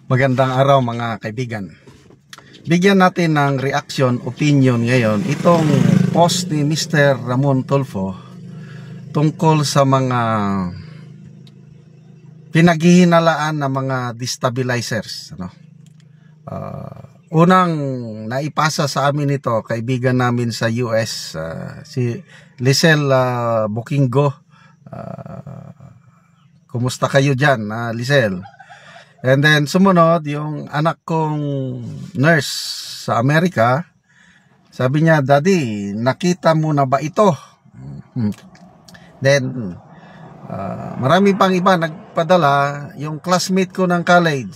Magandang araw mga kaibigan. Bigyan natin ng reaction, opinion ngayon itong post ni Mr. Ramon Tulfo tungkol sa mga pinaghihinalaan na mga destabilizers. Unang naipasa sa amin ito, kaibigan namin sa US, si Lisel Bukingo. Kumusta kayo dyan, Lisel? And then sumunod yung anak kong nurse sa Amerika. Sabi niya, "Daddy, nakita mo na ba ito?" Then marami pang iba nagpadala. Yung classmate ko ng college,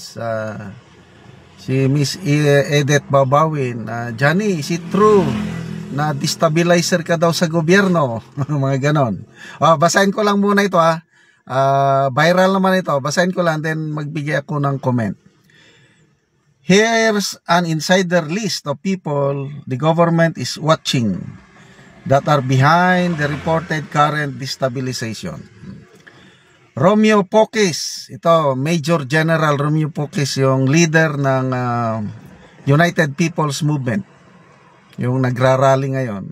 si Miss Edith Babawin, "Johnny, is it true na destabilizer ka daw sa gobyerno?" Mga ganon. Basahin ko lang muna ito viral naman ito. Basahin ko lang, then magbigay ako ng comment. Here's an insider list of people the government is watching that are behind the reported current destabilization. Romeo Poques, ito Major General Romeo Poques, yung leader ng United People's Movement, yung nagrarally ngayon.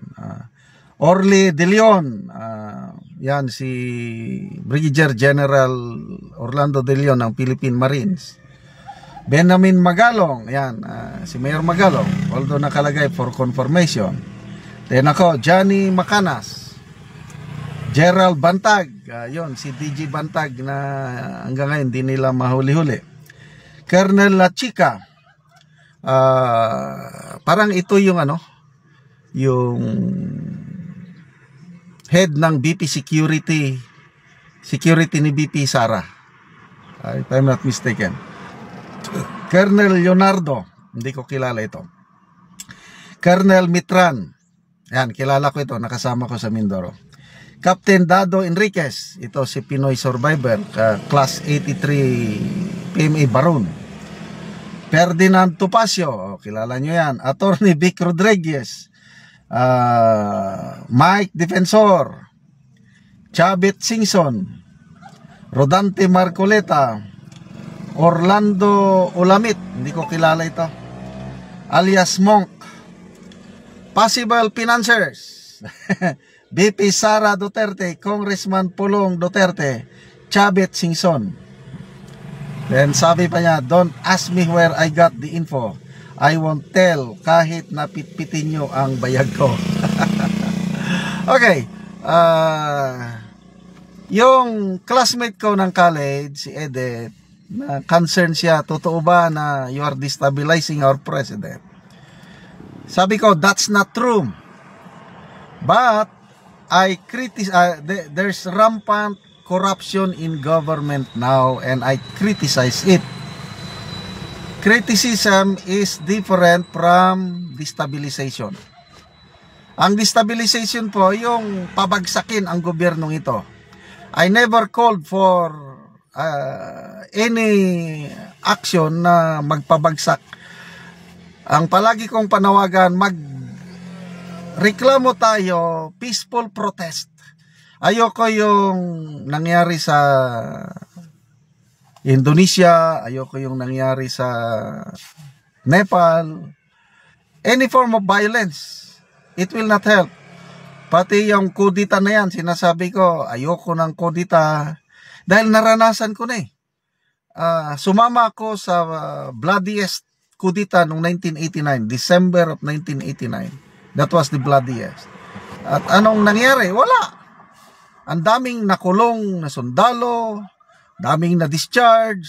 Orly De Leon, yan si Brigadier General Orlando De Leon ng Philippine Marines. Benjamin Magalong, yan, si Mayor Magalong, although nakalagay for confirmation. Then ako, Johnny Macanas, Gerald Bantag, yon si DJ Bantag na hanggang ngayon hindi nila mahuli-huli. Colonel La Chica, parang ito yung yung head ng BP Security ni BP Sara, if I'm not mistaken. Colonel Leonardo, hindi ko kilala ito. Colonel Mitran, yan, kilala ko ito, nakasama ko sa Mindoro. Captain Dado Enriquez, ito si Pinoy survivor, class 83 PMA Baron. Ferdinand Topacio, kilala nyo yan. Attorney Vic Rodriguez, Mike Defensor, Chavit Singson, Rodante Marcoleta, Orlando Ulamit, hindi ko kilala ito, alias Monk. Possible financiers BP Sara Duterte, Congressman Pulong Duterte, Chavit Singson. Then sabi pa niya, "Don't ask me where I got the info. I won't tell kahit napitpitin nyo ang bayag ko." Okay. Yung classmate ko ng college, si Edith, na concern siya, totoo ba na you are destabilizing our president? Sabi ko, that's not true. But I criticize, there's rampant corruption in government now and I criticize it. Criticism is different from destabilization. Ang destabilization po, yung pabagsakin ang gobyernong ito. I never called for any action na magpabagsak. Ang palagi kong panawagan, magreklamo tayo, peaceful protest. Ayoko yung nangyari sa Indonesia, ayoko yung nangyari sa Nepal. Any form of violence, it will not help. Pati yung kudita na yan, sinasabi ko, ayoko ng kudita dahil naranasan ko na sumama ako sa bloodiest kudita noong 1989, December of 1989. That was the bloodiest. At anong nangyari? Wala. Ang daming nakulong na sundalo, daming na-discharge.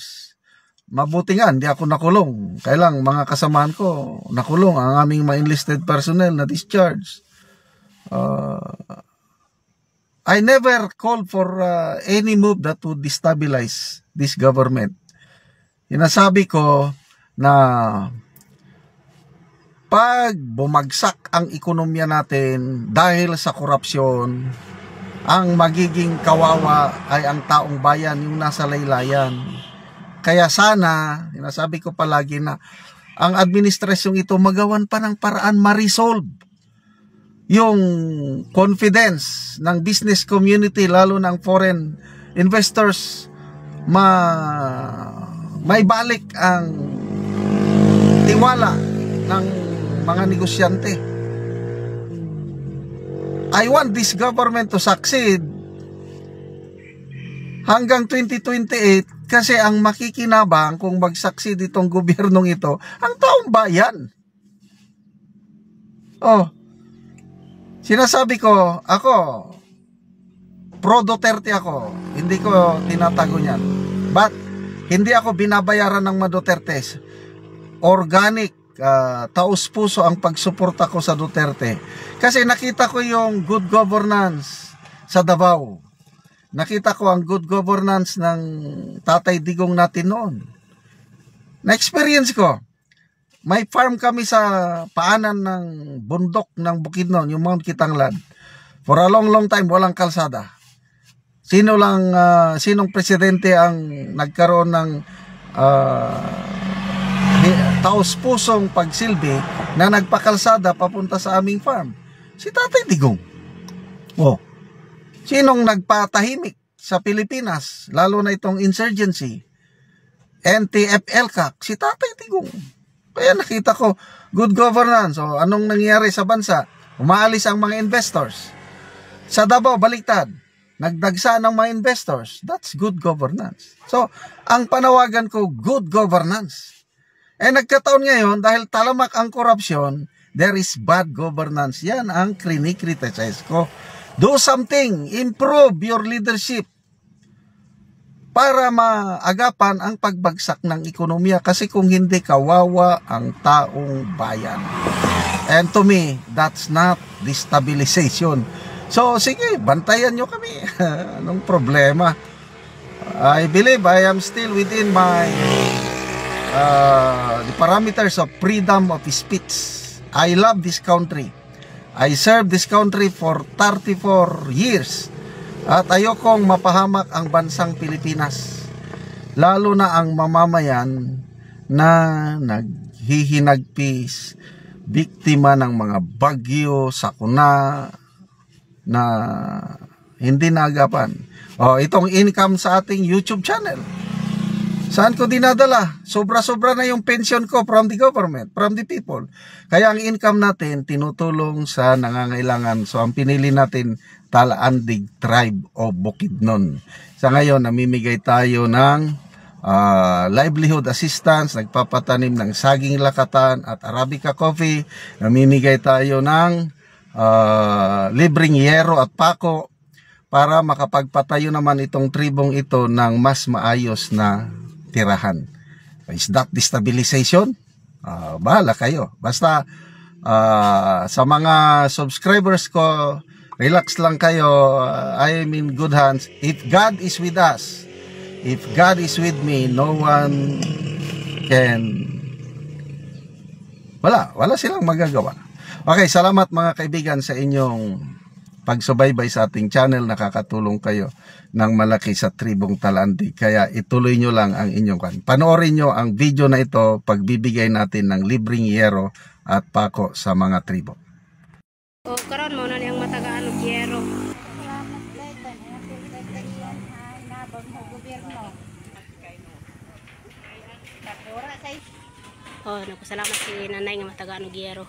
Mabuti nga, hindi ako nakulong. Kailang mga kasamaan ko nakulong. Ang aming mga enlisted personnel na-discharge. I never called for any move that would destabilize this government. Sinasabi ko na pag bumagsak ang ekonomiya natin dahil sa korupsyon, ang magiging kawawa ay ang taong bayan, yung nasa laylayan. Kaya sana, sinasabi ko palagi na ang administrasyong ito magawan pa ng paraan ma-resolve yung confidence ng business community, lalo ng foreign investors, may balik ang tiwala ng mga negosyante. I want this government to succeed hanggang 2028 kasi ang makikinabang kung mag-succeed itong gobyernong ito, ang taong bayan. Oh, sinasabi ko, ako, pro Duterte ako. Hindi ko tinatago niyan. But, hindi ako binabayaran ng mga Dutertes. Organic, taus-puso ang pagsuporta ko sa Duterte. Kasi nakita ko yung good governance sa Davao. Nakita ko ang good governance ng Tatay Digong natin noon. Na-experience ko. May farm kami sa paanan ng bundok ng Bukidnon, yung Mount Kitanglad. For a long time, walang kalsada. Sinong presidente ang nagkaroon ng taos-pusong pagsilbi na nagpakalsada papunta sa aming farm? Si Tatay Digong. Oh. Sinong nagpatahimik sa Pilipinas, lalo na itong insurgency, NTF-ELCAC? Si Tatay Digong. Kaya nakita ko, good governance. So, anong nangyari sa bansa? Umaalis ang mga investors. Sa Davao, baliktad. Nagdagsa ng mga investors. That's good governance. So, ang panawagan ko, good governance. Nagkataon ngayon, dahil talamak ang korupsyon, there is bad governance. Yan ang krinikriticize ko. Do something. Improve your leadership para maagapan ang pagbagsak ng ekonomiya. Kasi kung hindi, kawawa ang taong bayan. And to me, that's not destabilization. So, sige, bantayan nyo kami. Anong problema? I believe I am still within my the parameters of freedom of speech. I love this country. I served this country for 34 years. At ayokong mapahamak ang bansang Pilipinas. Lalo na ang mamamayan na naghihinagpis, biktima ng mga bagyo, sakuna, na hindi naagapan. O, itong income sa ating YouTube channel. Saan ko dinadala? Sobra-sobra na yung pension ko from the government, from the people. Kaya ang income natin, tinutulong sa nangangailangan. So, ang pinili natin, Talaandig Tribe o Bukidnon. Sa ngayon, namimigay tayo ng livelihood assistance, nagpapatanim ng saging lakatan at Arabica coffee. Namimigay tayo ng libreng yero at pako para makapagpatayo naman itong tribong ito ng mas maayos na tirahan. Is that destabilization? Bahala kayo. Basta sa mga subscribers ko, relax lang kayo. I am in good hands. If God is with us, if God is with me, no one can, wala silang magagawa. Okay, salamat mga kaibigan sa inyong pagsubaybay sa ating channel. Nakakatulong kayo ng malaki sa tribong Talandig. Kaya ituloy nyo lang ang inyong kan. Panoorin nyo ang video na ito, pagbibigay natin ng libreng yero at pako sa mga tribo. O karon mo na niyang matagaan og yero. Salamat daytan nabang mo gobyerno. Takura say. Oh, nagpasalamat si nanay nga matagaan og yero.